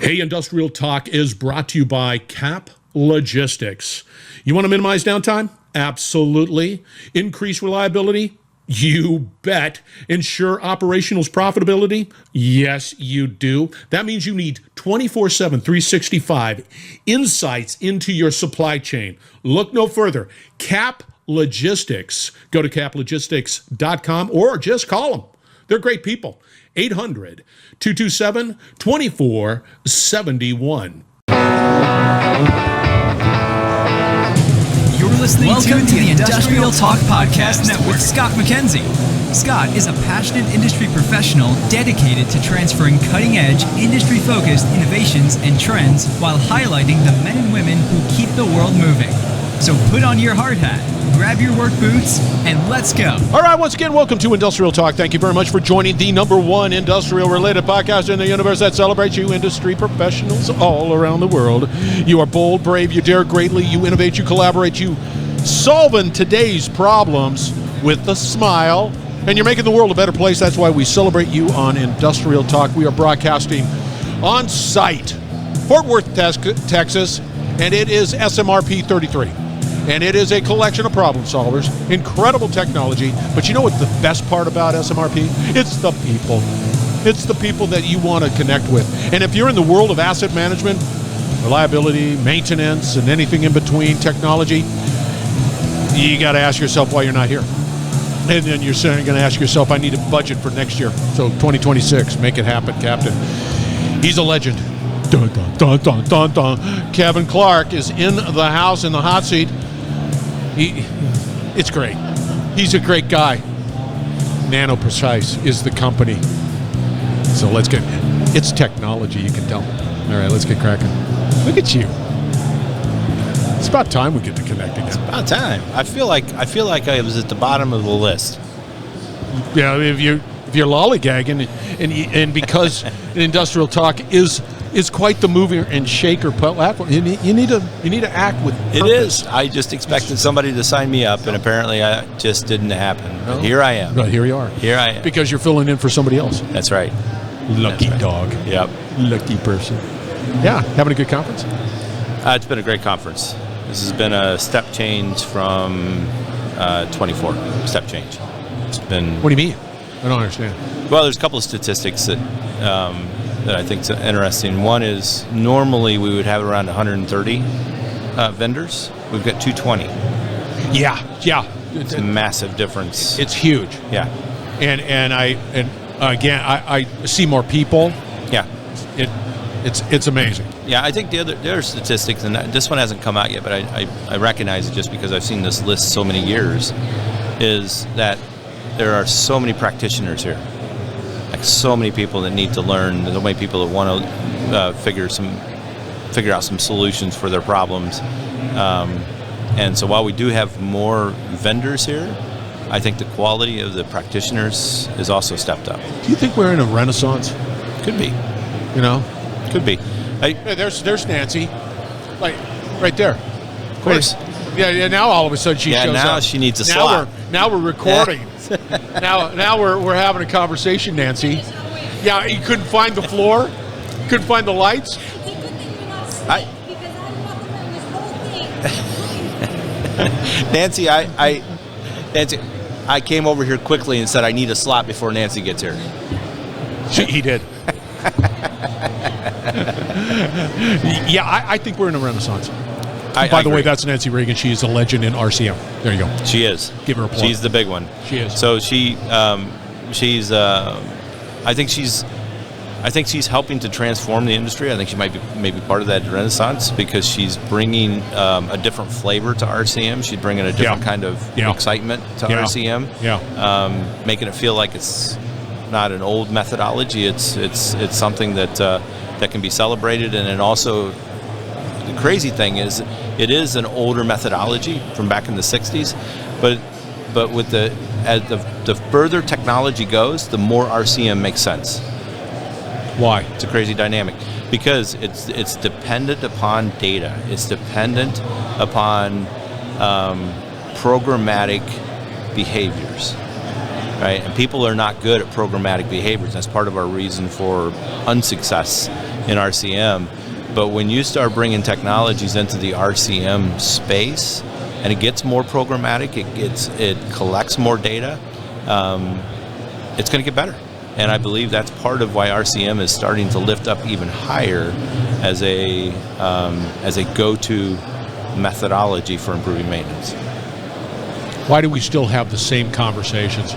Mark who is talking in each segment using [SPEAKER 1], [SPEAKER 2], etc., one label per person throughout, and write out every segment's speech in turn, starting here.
[SPEAKER 1] Hey, Industrial Talk is brought to you by Cap Logistics. You want to minimize downtime? Absolutely. Increase reliability? You bet. Ensure operational's profitability? Yes, you do. That means you need 24/7, 365 insights into your supply chain. Look no further. Cap Logistics. Go to caplogistics.com or just call them. They're great people. 800-227-2471.
[SPEAKER 2] You're listening to the Industrial Talk Podcast Network with Scott MacKenzie. Scott is a passionate industry professional dedicated to transferring cutting-edge, industry-focused innovations and trends while highlighting the men and women who keep the world moving. So put on your hard hat, grab your work boots, and let's go.
[SPEAKER 1] All right, once again, welcome to Industrial Talk. Thank you very much for joining the #1 industrial-related podcast in the universe that celebrates you industry professionals all around the world. You are bold, brave, you dare greatly, you innovate, you collaborate, you solving today's problems with a smile, and you're making the world a better place. That's why we celebrate you on Industrial Talk. We are broadcasting on site, Fort Worth, Texas, and it is SMRP 33. And it is a collection of problem solvers, incredible technology. But you know what the best part about SMRP? It's the people. It's the people that you want to connect with. And if you're in the world of asset management, reliability, maintenance, and anything in between technology, you got to ask yourself why you're not here. And then you're going to ask yourself, I need a budget for next year. So 2026, make it happen, Captain. He's a legend. Dun, dun, dun, dun, dun, dun. Kevin Clark is in the house in the hot seat. It's great. He's a great guy. Nanoprecise is the company. So let's get, it's technology, you can tell. All right, let's get cracking. Look at you. It's about time we get to connect again.
[SPEAKER 3] It's about time. I feel like I was at the bottom of the list.
[SPEAKER 1] Yeah, if you're lollygagging, and because Industrial Talk is quite the mover and shaker platform. You need to act with purpose.
[SPEAKER 3] It is. I just expected somebody to sign me up, and apparently it just didn't happen.
[SPEAKER 1] No.
[SPEAKER 3] Here I am.
[SPEAKER 1] Right, here you are.
[SPEAKER 3] Here I am.
[SPEAKER 1] Because you're filling in for somebody else.
[SPEAKER 3] That's right.
[SPEAKER 1] Lucky dog.
[SPEAKER 3] Yep.
[SPEAKER 1] Lucky person. Yeah, having a good conference?
[SPEAKER 3] It's been a great conference. This has been a step change from 24. Step change. It's been.
[SPEAKER 1] What do you mean? I don't understand.
[SPEAKER 3] Well, there's a couple of statistics that I think is interesting. One is normally we would have around 130 vendors. We've got 220.
[SPEAKER 1] Yeah.
[SPEAKER 3] It's a massive difference.
[SPEAKER 1] It's huge.
[SPEAKER 3] Yeah.
[SPEAKER 1] And I see more people.
[SPEAKER 3] Yeah.
[SPEAKER 1] It's amazing.
[SPEAKER 3] Yeah, I think the other statistics, and this one hasn't come out yet, but I recognize it just because I've seen this list so many years, is that there are so many practitioners here. Like so many people that need to learn, so many people that want to figure out some solutions for their problems. And so while we do have more vendors here, I think the quality of the practitioners is also stepped up.
[SPEAKER 1] Do you think we're in a renaissance?
[SPEAKER 3] Could be.
[SPEAKER 1] You know?
[SPEAKER 3] Could be.
[SPEAKER 1] Hey, there's Nancy. Like, right there.
[SPEAKER 3] Of course.
[SPEAKER 1] Yeah, now all of a sudden she shows up.
[SPEAKER 3] Yeah, now she needs a slot.
[SPEAKER 1] Now we're recording. now we're having a conversation, Nancy. Yeah, you couldn't find the floor? Couldn't find the lights?
[SPEAKER 3] Nancy, I came over here quickly and said I need a slot before Nancy gets here.
[SPEAKER 1] He did. Yeah, I think we're in a renaissance. By the way, that's Nancy Reagan. She is a legend in RCM. There you go.
[SPEAKER 3] She is.
[SPEAKER 1] Give her a plug.
[SPEAKER 3] She's the big one.
[SPEAKER 1] She is.
[SPEAKER 3] So she's. I think she's helping to transform the industry. I think she might be maybe part of that renaissance because she's bringing a different flavor to RCM. She's bringing a different kind of excitement to RCM.
[SPEAKER 1] Yeah.
[SPEAKER 3] Making it feel like it's not an old methodology. It's something that can be celebrated, and it also. The crazy thing is, it is an older methodology from back in the 60s, but with as the further technology goes, the more RCM makes sense.
[SPEAKER 1] Why?
[SPEAKER 3] It's a crazy dynamic because it's dependent upon data. It's dependent upon programmatic behaviors. right? And people are not good at programmatic behaviors. That's part of our reason for unsuccess in RCM. But when you start bringing technologies into the RCM space, and it gets more programmatic, it collects more data, it's going to get better. And I believe that's part of why RCM is starting to lift up even higher as a go-to methodology for improving maintenance.
[SPEAKER 1] Why do we still have the same conversations?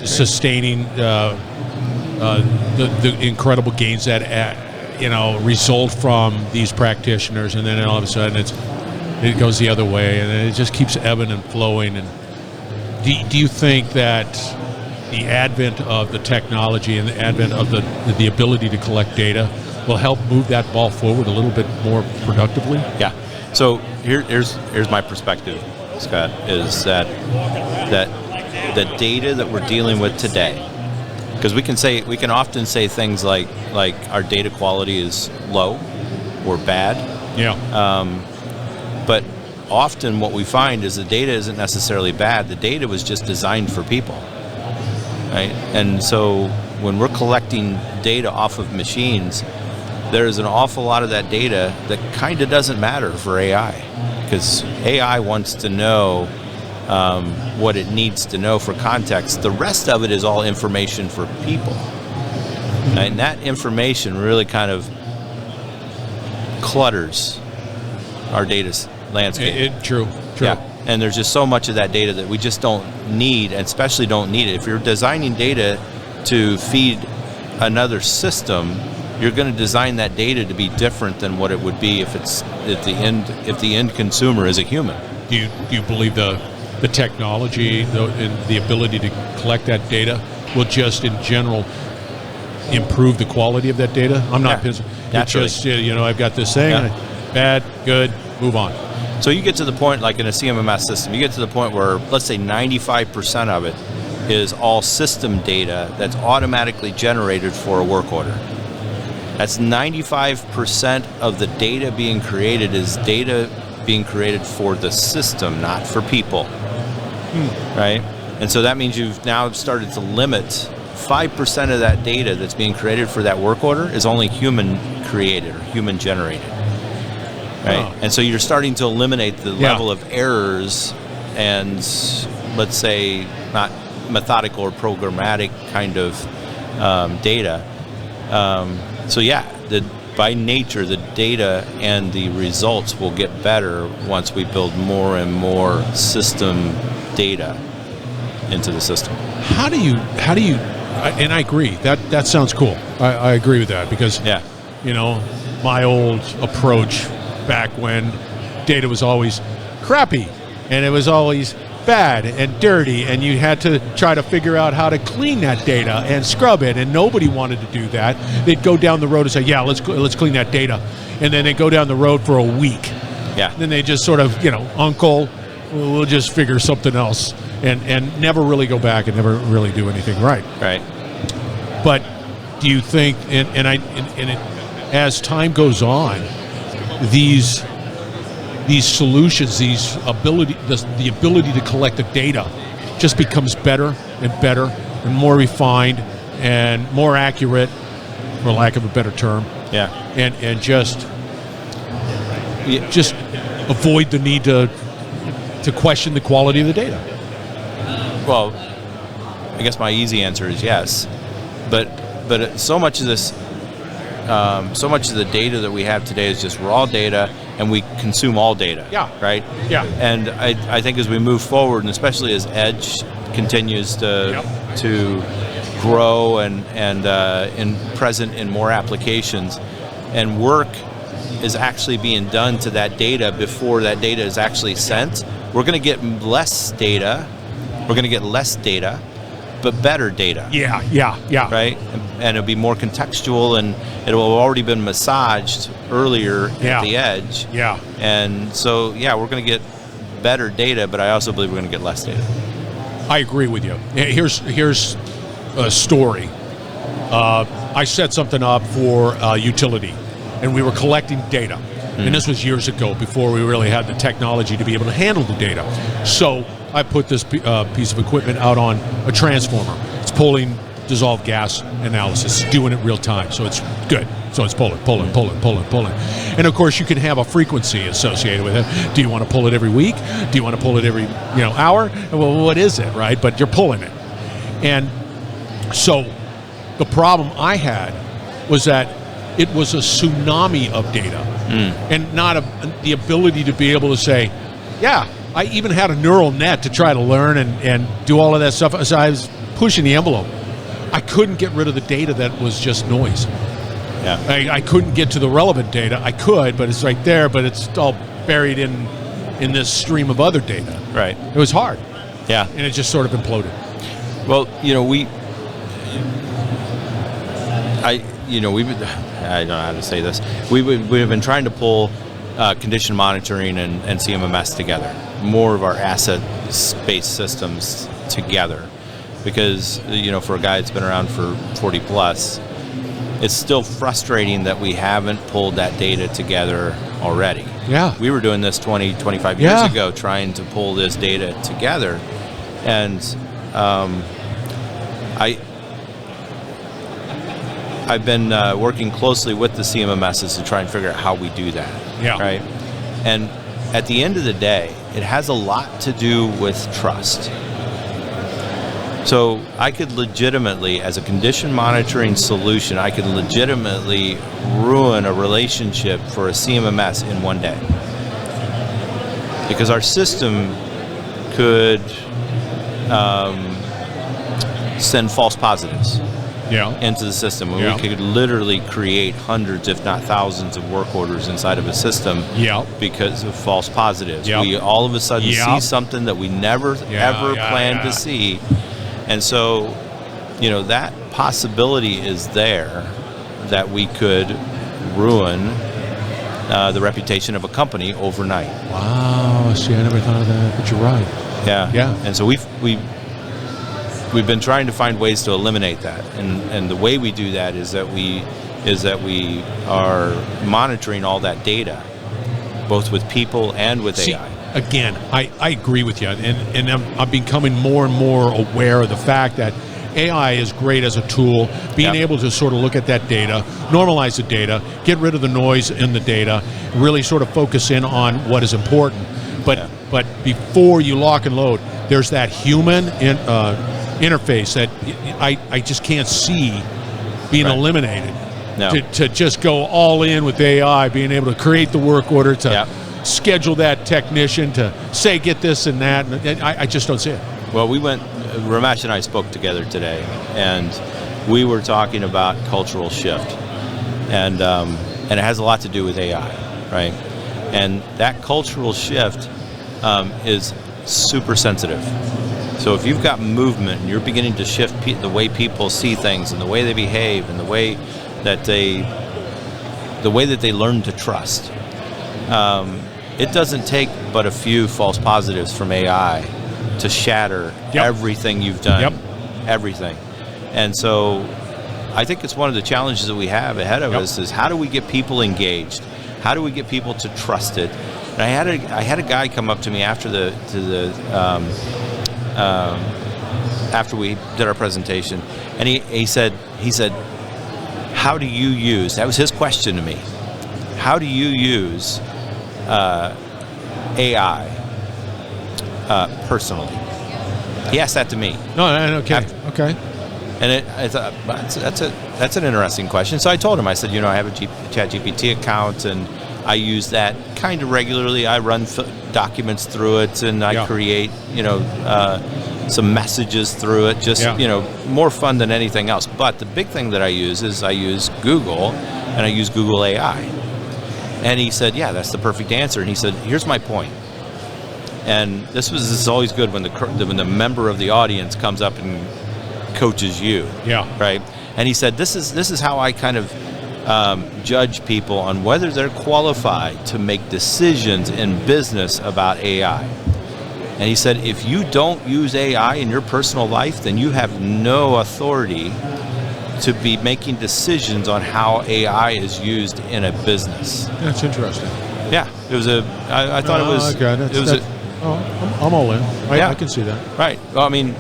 [SPEAKER 1] Sustaining the incredible gains that result from these practitioners, and then all of a sudden it goes the other way, and it just keeps ebbing and flowing. And do you think that the advent of the technology and the advent of the ability to collect data will help move that ball forward a little bit more productively?
[SPEAKER 3] Yeah. So here's my perspective, Scott, is that the data that we're dealing with today, because we can often say things like our data quality is low or bad.
[SPEAKER 1] Yeah.
[SPEAKER 3] But often what we find is the data isn't necessarily bad. The data was just designed for people, right? And so when we're collecting data off of machines, there's an awful lot of that data that kind of doesn't matter for AI, because AI wants to know what it needs to know for context. The rest of it is all information for people. And that information really kind of clutters our data landscape.
[SPEAKER 1] True.
[SPEAKER 3] Yeah. And there's just so much of that data that we just don't need, and especially don't need it. If you're designing data to feed another system, you're going to design that data to be different than what it would be if the end consumer is a human.
[SPEAKER 1] Do you believe the technology and the ability to collect that data will just in general improve the quality of that data? I'm not pissed. It's just I've got this thing, bad, good, move on.
[SPEAKER 3] So you get to the point, like in a CMMS system, you get to the point where, let's say 95% of it is all system data that's automatically generated for a work order. That's 95% of the data being created is data being created for the system, not for people, right? And so that means you've now started to limit 5% of that data that's being created for that work order is only human created or human generated. Right, and so you're starting to eliminate the level of errors and, let's say, not methodical or programmatic kind of data. By nature, the data and the results will get better once we build more and more system data into the system.
[SPEAKER 1] How do you? And I agree. That sounds cool. I agree with that because my old approach back when data was always crappy and it was always bad and dirty, and you had to try to figure out how to clean that data and scrub it, and nobody wanted to do that. They'd go down the road and say, let's clean that data, and then they go down the road for a week.
[SPEAKER 3] Yeah.
[SPEAKER 1] Then they just sort of, uncle, we'll just figure something else, and never really go back and never really do anything right.
[SPEAKER 3] Right.
[SPEAKER 1] But do you think, as time goes on, these solutions, the ability to collect the data just becomes better and better and more refined and more accurate, for lack of a better term.
[SPEAKER 3] Yeah.
[SPEAKER 1] And just avoid the need to question the quality of the data.
[SPEAKER 3] Well, I guess my easy answer is yes, but so much of this. So much of the data that we have today is just raw data, and we consume all data. Yeah. Right?
[SPEAKER 1] Yeah.
[SPEAKER 3] And I think as we move forward, and especially as Edge continues to grow and present in more applications, and work is actually being done to that data before that data is actually sent, we're going to get less data. We're going to get less data, but better data.
[SPEAKER 1] Yeah.
[SPEAKER 3] Right? And it'll be more contextual, and it will have already been massaged earlier at the edge.
[SPEAKER 1] Yeah.
[SPEAKER 3] And so, we're going to get better data, but I also believe we're going to get less data.
[SPEAKER 1] I agree with you. Here's a story. I set something up for utility, and we were collecting data. And this was years ago, before we really had the technology to be able to handle the data. So I put this piece of equipment out on a transformer. It's pulling dissolved gas analysis, doing it real time, so it's good. So it's pulling. And of course, you can have a frequency associated with it. Do you want to pull it every week? Do you want to pull it every hour? Well, what is it, right? But you're pulling it. And so the problem I had was that it was a tsunami of data and not the ability to be able to say, yeah, I even had a neural net to try to learn and do all of that stuff as I was pushing the envelope. I couldn't get rid of the data that was just noise.
[SPEAKER 3] Yeah.
[SPEAKER 1] I couldn't get to the relevant data. I could, but it's right there, but it's all buried in this stream of other data.
[SPEAKER 3] Right.
[SPEAKER 1] It was hard.
[SPEAKER 3] Yeah.
[SPEAKER 1] And it just sort of imploded.
[SPEAKER 3] Well, I don't know how to say this. We've been trying to pull condition monitoring and CMMS together, more of our asset-based systems together, because for a guy that's been around for 40 plus, it's still frustrating that we haven't pulled that data together already.
[SPEAKER 1] Yeah.
[SPEAKER 3] We were doing this 20, 25 years ago, trying to pull this data together, and I've been working closely with the CMMSs to try and figure out how we do that.
[SPEAKER 1] Yeah.
[SPEAKER 3] Right. And at the end of the day, it has a lot to do with trust. So I could legitimately, as a condition monitoring solution, I could legitimately ruin a relationship for a CMMS in one day. Because our system could send false positives into the system. We could literally create hundreds, if not thousands, of work orders inside of a system because of false positives. We all of a sudden see something that we never ever planned to see. And so, that possibility is there that we could ruin the reputation of a company overnight.
[SPEAKER 1] Wow, see, I never thought of that, but you're right.
[SPEAKER 3] Yeah. And so we've been trying to find ways to eliminate that, and the way we do that is that we are monitoring all that data, both with people and with AI.
[SPEAKER 1] Again, I agree with you, and I'm becoming more and more aware of the fact that AI is great as a tool, being able to sort of look at that data, normalize the data, get rid of the noise in the data, really sort of focus in on what is important. But before you lock and load, there's that human interface that I just can't see being eliminated.
[SPEAKER 3] No.
[SPEAKER 1] To just go all in with AI, being able to create the work order, to schedule that technician, to say get this and that, and I just don't see it.
[SPEAKER 3] Well, Ramesh and I spoke together today, and we were talking about cultural shift, and it has a lot to do with AI, right? And that cultural shift is super sensitive. So if you've got movement and you're beginning to shift the way people see things and the way they behave and the way that they learn to trust, it doesn't take but a few false positives from AI to shatter everything you've done, everything. And so I think it's one of the challenges that we have ahead of us is how do we get people engaged? How do we get people to trust it? And I had a guy come up to me after after we did our presentation, and he said, how do you use, that was his question to me, how do you use AI personally? He asked that to me.
[SPEAKER 1] Okay.
[SPEAKER 3] And I thought, that's an interesting question. So I told him, I said, I have a ChatGPT account, and I use that kind of regularly. I run documents through it, and I create, some messages through it, just, more fun than anything else. But the big thing that I use is I use Google, and I use Google AI. And he said, that's the perfect answer. And he said, here's my point. And this is always good when the member of the audience comes up and coaches you. Right. And he said, this is how I kind of judge people on whether they're qualified to make decisions in business about AI. And he said, if you don't use AI in your personal life, then you have no authority to be making decisions on how AI is used in a business.
[SPEAKER 1] That's interesting.
[SPEAKER 3] Yeah, it was I thought it was
[SPEAKER 1] I'm all in.
[SPEAKER 3] Yeah.
[SPEAKER 1] I can see that.
[SPEAKER 3] Right. Well, I mean,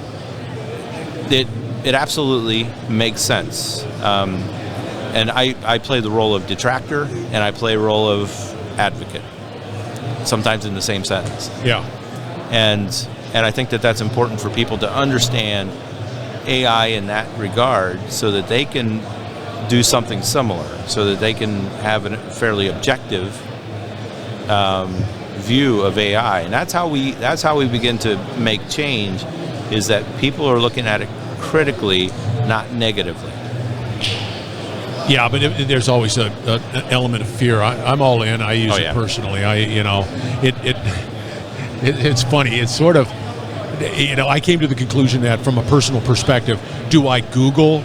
[SPEAKER 3] it absolutely makes sense. And I play the role of detractor, and I play a role of advocate, sometimes in the same sentence.
[SPEAKER 1] Yeah.
[SPEAKER 3] And I think that that's important for people to understand AI in that regard, so that they can do something similar, so that they can have a fairly objective view of AI. And that's how we begin to make change, is that people are looking at it critically, not negatively.
[SPEAKER 1] Yeah, but there's always an element of fear. I'm all in. I use it personally. It's funny. It's sort of, I came to the conclusion that from a personal perspective, do I Google?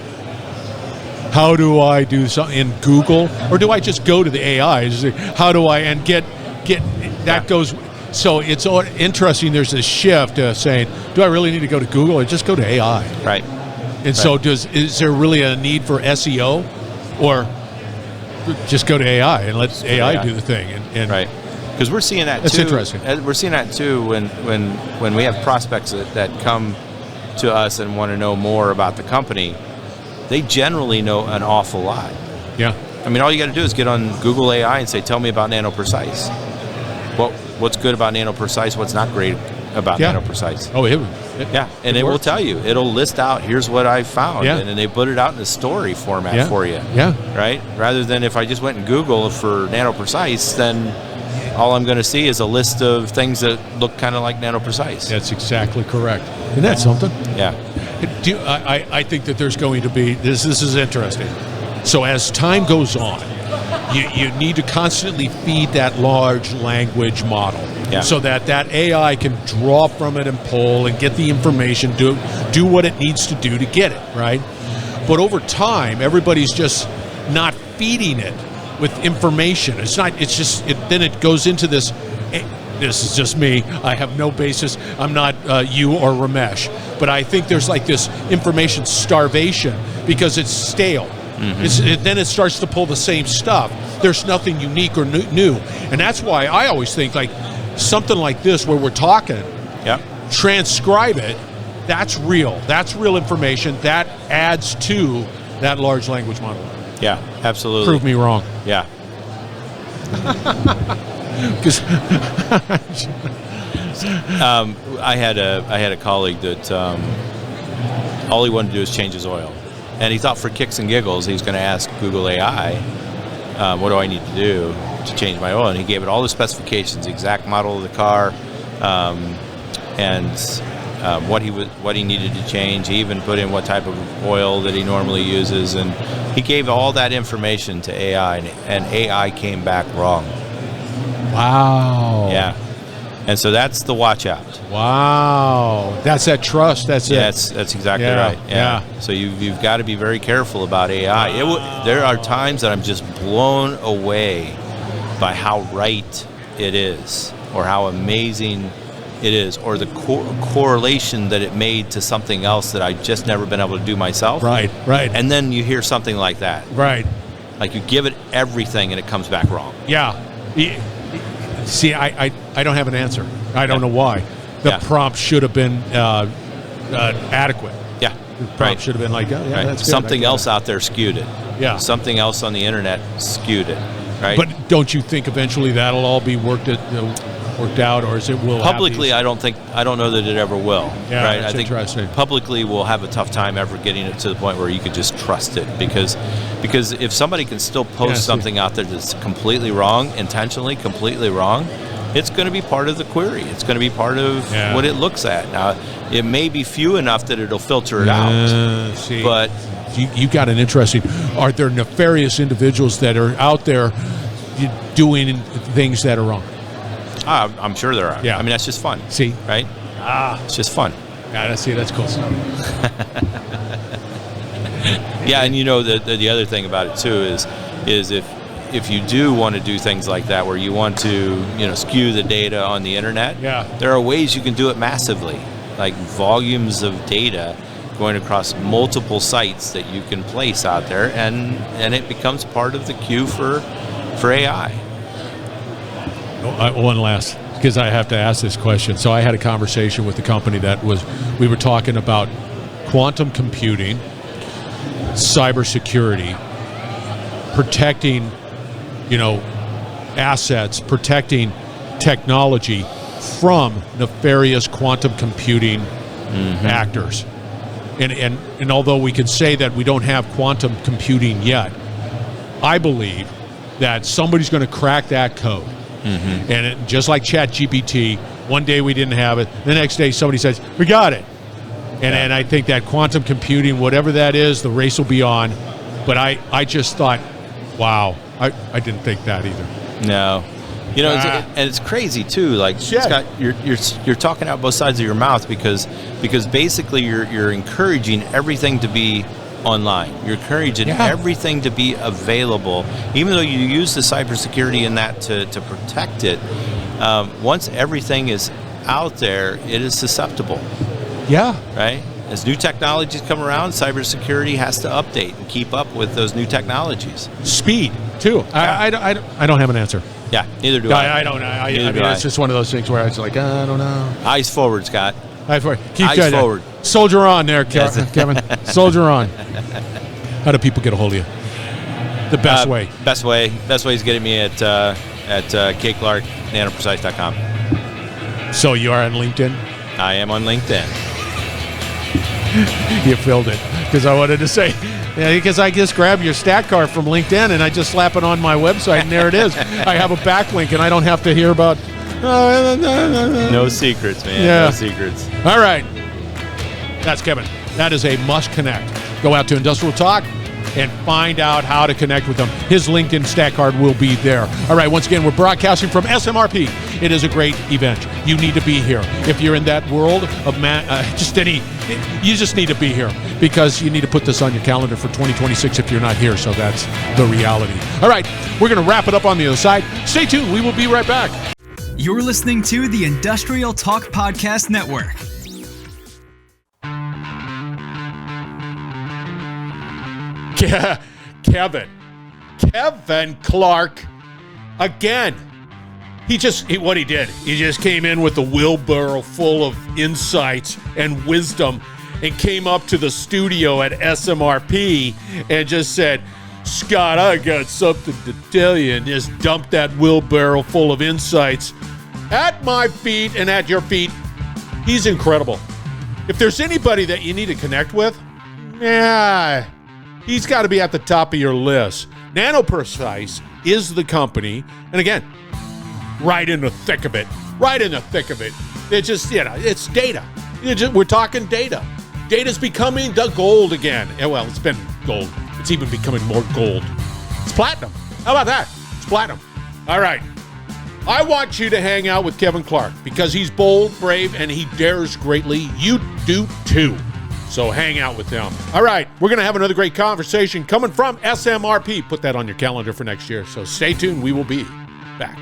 [SPEAKER 1] How do I do something in Google, or do I just go to the AI? How do I and get that goes? So it's interesting. There's a shift saying, do I really need to go to Google, or just go to AI?
[SPEAKER 3] Right.
[SPEAKER 1] And so is there really a need for SEO, or just go to AI and let AI do the thing? And
[SPEAKER 3] right. Because we're seeing that too.
[SPEAKER 1] That's interesting.
[SPEAKER 3] We're seeing that too when we have prospects that come to us and want to know more about the company. They generally know an awful lot.
[SPEAKER 1] Yeah.
[SPEAKER 3] I mean, all you got to do is get on Google AI and say, "Tell me about Nanoprecise." What's good about Nanoprecise? What's not great about Nanoprecise?
[SPEAKER 1] Oh,
[SPEAKER 3] and it will tell you. It'll list out, here's what I found, and then they put it out in a story format for you.
[SPEAKER 1] Yeah.
[SPEAKER 3] Right. Rather than if I just went and Google for Nanoprecise, then all I'm going to see is a list of things that look kind of like Nanoprecise.
[SPEAKER 1] That's exactly correct. Isn't that something?
[SPEAKER 3] Yeah.
[SPEAKER 1] I think that there's going to be this is interesting. So as time goes on, you need to constantly feed that large language model, so that AI can draw from it and pull and get the information, do what it needs to do to get it right. But over time, everybody's just not feeding it with information. It's not. It's just. Then it goes into this. This is just me. I have no basis. I'm not you or Ramesh. But I think there's like this information starvation because it's stale. Mm-hmm. Then it starts to pull the same stuff. There's nothing unique or new. And that's why I always think like something like this where we're talking, transcribe it, that's real. That's real information. That adds to that large language model.
[SPEAKER 3] Yeah, absolutely.
[SPEAKER 1] Prove me wrong.
[SPEAKER 3] Yeah.
[SPEAKER 1] Because
[SPEAKER 3] I had a colleague that all he wanted to do is change his oil, and he thought for kicks and giggles he was going to ask Google AI, what do I need to do to change my oil? And he gave it all the specifications, the exact model of the car, and what he needed to change. He even put in what type of oil that he normally uses, and he gave all that information to AI, and AI came back wrong.
[SPEAKER 1] Wow.
[SPEAKER 3] Yeah. And so that's the watch out.
[SPEAKER 1] Wow. That's that trust. That's it.
[SPEAKER 3] That's exactly right. Yeah. So you've got to be very careful about AI. There are times that I'm just blown away by how right it is, or how amazing it is, or the correlation that it made to something else that I've just never been able to do myself.
[SPEAKER 1] Right.
[SPEAKER 3] And then you hear something like that.
[SPEAKER 1] Right.
[SPEAKER 3] Like you give it everything and it comes back wrong.
[SPEAKER 1] Yeah. See, I don't have an answer. I don't know why. The prompt should have been adequate.
[SPEAKER 3] Yeah.
[SPEAKER 1] The prompt should have been like, that's good.
[SPEAKER 3] Something else out there skewed it.
[SPEAKER 1] Yeah.
[SPEAKER 3] Something else on the internet skewed it. Right.
[SPEAKER 1] But don't you think eventually that'll all be worked out, or is it will
[SPEAKER 3] publicly? I don't know that it ever will.
[SPEAKER 1] Yeah,
[SPEAKER 3] right.
[SPEAKER 1] That's
[SPEAKER 3] I think
[SPEAKER 1] interesting.
[SPEAKER 3] Publicly we'll have a tough time ever getting it to the point where you could just trust it, because if somebody can still post something out there that's completely wrong, intentionally completely wrong, it's going to be part of the query. It's going to be part of what it looks at. Now, it may be few enough that it'll filter it out. But
[SPEAKER 1] you got an interesting. Are there nefarious individuals that are out there doing things that are wrong?
[SPEAKER 3] I'm sure there are.
[SPEAKER 1] Yeah.
[SPEAKER 3] I mean, that's just fun.
[SPEAKER 1] See?
[SPEAKER 3] Right? It's just fun.
[SPEAKER 1] Yeah, that's cool.
[SPEAKER 3] Yeah, and the other thing about it too is if you do want to do things like that, where you want to skew the data on the internet, there are ways you can do it massively, like volumes of data going across multiple sites that you can place out there, and it becomes part of the queue for AI.
[SPEAKER 1] One last, because I have to ask this question. So I had a conversation with the company we were talking about quantum computing, cybersecurity, protecting, assets, protecting technology from nefarious quantum computing actors. And although we can say that we don't have quantum computing yet, I believe that somebody's going to crack that code. And just like ChatGPT, one day we didn't have it, the next day somebody says, we got it. And I think that quantum computing, whatever that is, the race will be on. But I just thought, wow, I didn't think that either.
[SPEAKER 3] No. And it's crazy too. Like, Scott, you're talking out both sides of your mouth because basically you're encouraging everything to be online. You're encouraging everything to be available, even though you use the cybersecurity in that to protect it. Once everything is out there, it is susceptible. Yeah. Right? As new technologies come around, cybersecurity has to update and keep up with those new technologies.
[SPEAKER 1] Speed, too. Yeah. I don't have an answer.
[SPEAKER 3] Yeah, neither do I.
[SPEAKER 1] I don't know. I mean, it's just one of those things where I was like, I don't know.
[SPEAKER 3] Eyes forward, Scott.
[SPEAKER 1] Eyes forward. Keep
[SPEAKER 3] Eyes forward.
[SPEAKER 1] Soldier on there, Kevin. Soldier on. How do people get a hold of you? The best way.
[SPEAKER 3] Best way is getting me at Clark, nanoprecise.com.
[SPEAKER 1] So you are on LinkedIn?
[SPEAKER 3] I am on LinkedIn.
[SPEAKER 1] You filled it because I wanted to say, because I just grab your stat card from LinkedIn and I just slap it on my website and there it is. I have a backlink and I don't have to hear about.
[SPEAKER 3] No secrets, man.
[SPEAKER 1] Yeah.
[SPEAKER 3] No secrets.
[SPEAKER 1] All right. That's Kevin. That is a must connect. Go out to Industrial Talk and find out how to connect with them. His LinkedIn stat card will be there. All right, once again, we're broadcasting from SMRP. It is a great event. You need to be here. If you're in that world of you just need to be here because you need to put this on your calendar for 2026 if you're not here, so that's the reality. All right, we're going to wrap it up on the other side. Stay tuned. We will be right back.
[SPEAKER 2] You're listening to the Industrial Talk Podcast Network.
[SPEAKER 1] Kevin Clark, again. He just came in with a wheelbarrow full of insights and wisdom and came up to the studio at SMRP and just said, Scott, I got something to tell you, and just dumped that wheelbarrow full of insights at my feet and at your feet. He's incredible. If there's anybody that you need to connect with, he's got to be at the top of your list. Nanoprecise is the company. And again, right in the thick of it. It's just, it's data. We're talking data. Data's becoming the gold again. Well, it's been gold. It's even becoming more gold. It's platinum. How about that? It's platinum. All right. I want you to hang out with Kevin Clark because he's bold, brave, and he dares greatly. You do too. So hang out with them. All right, we're going to have another great conversation coming from SMRP. Put that on your calendar for next year. So stay tuned. We will be back.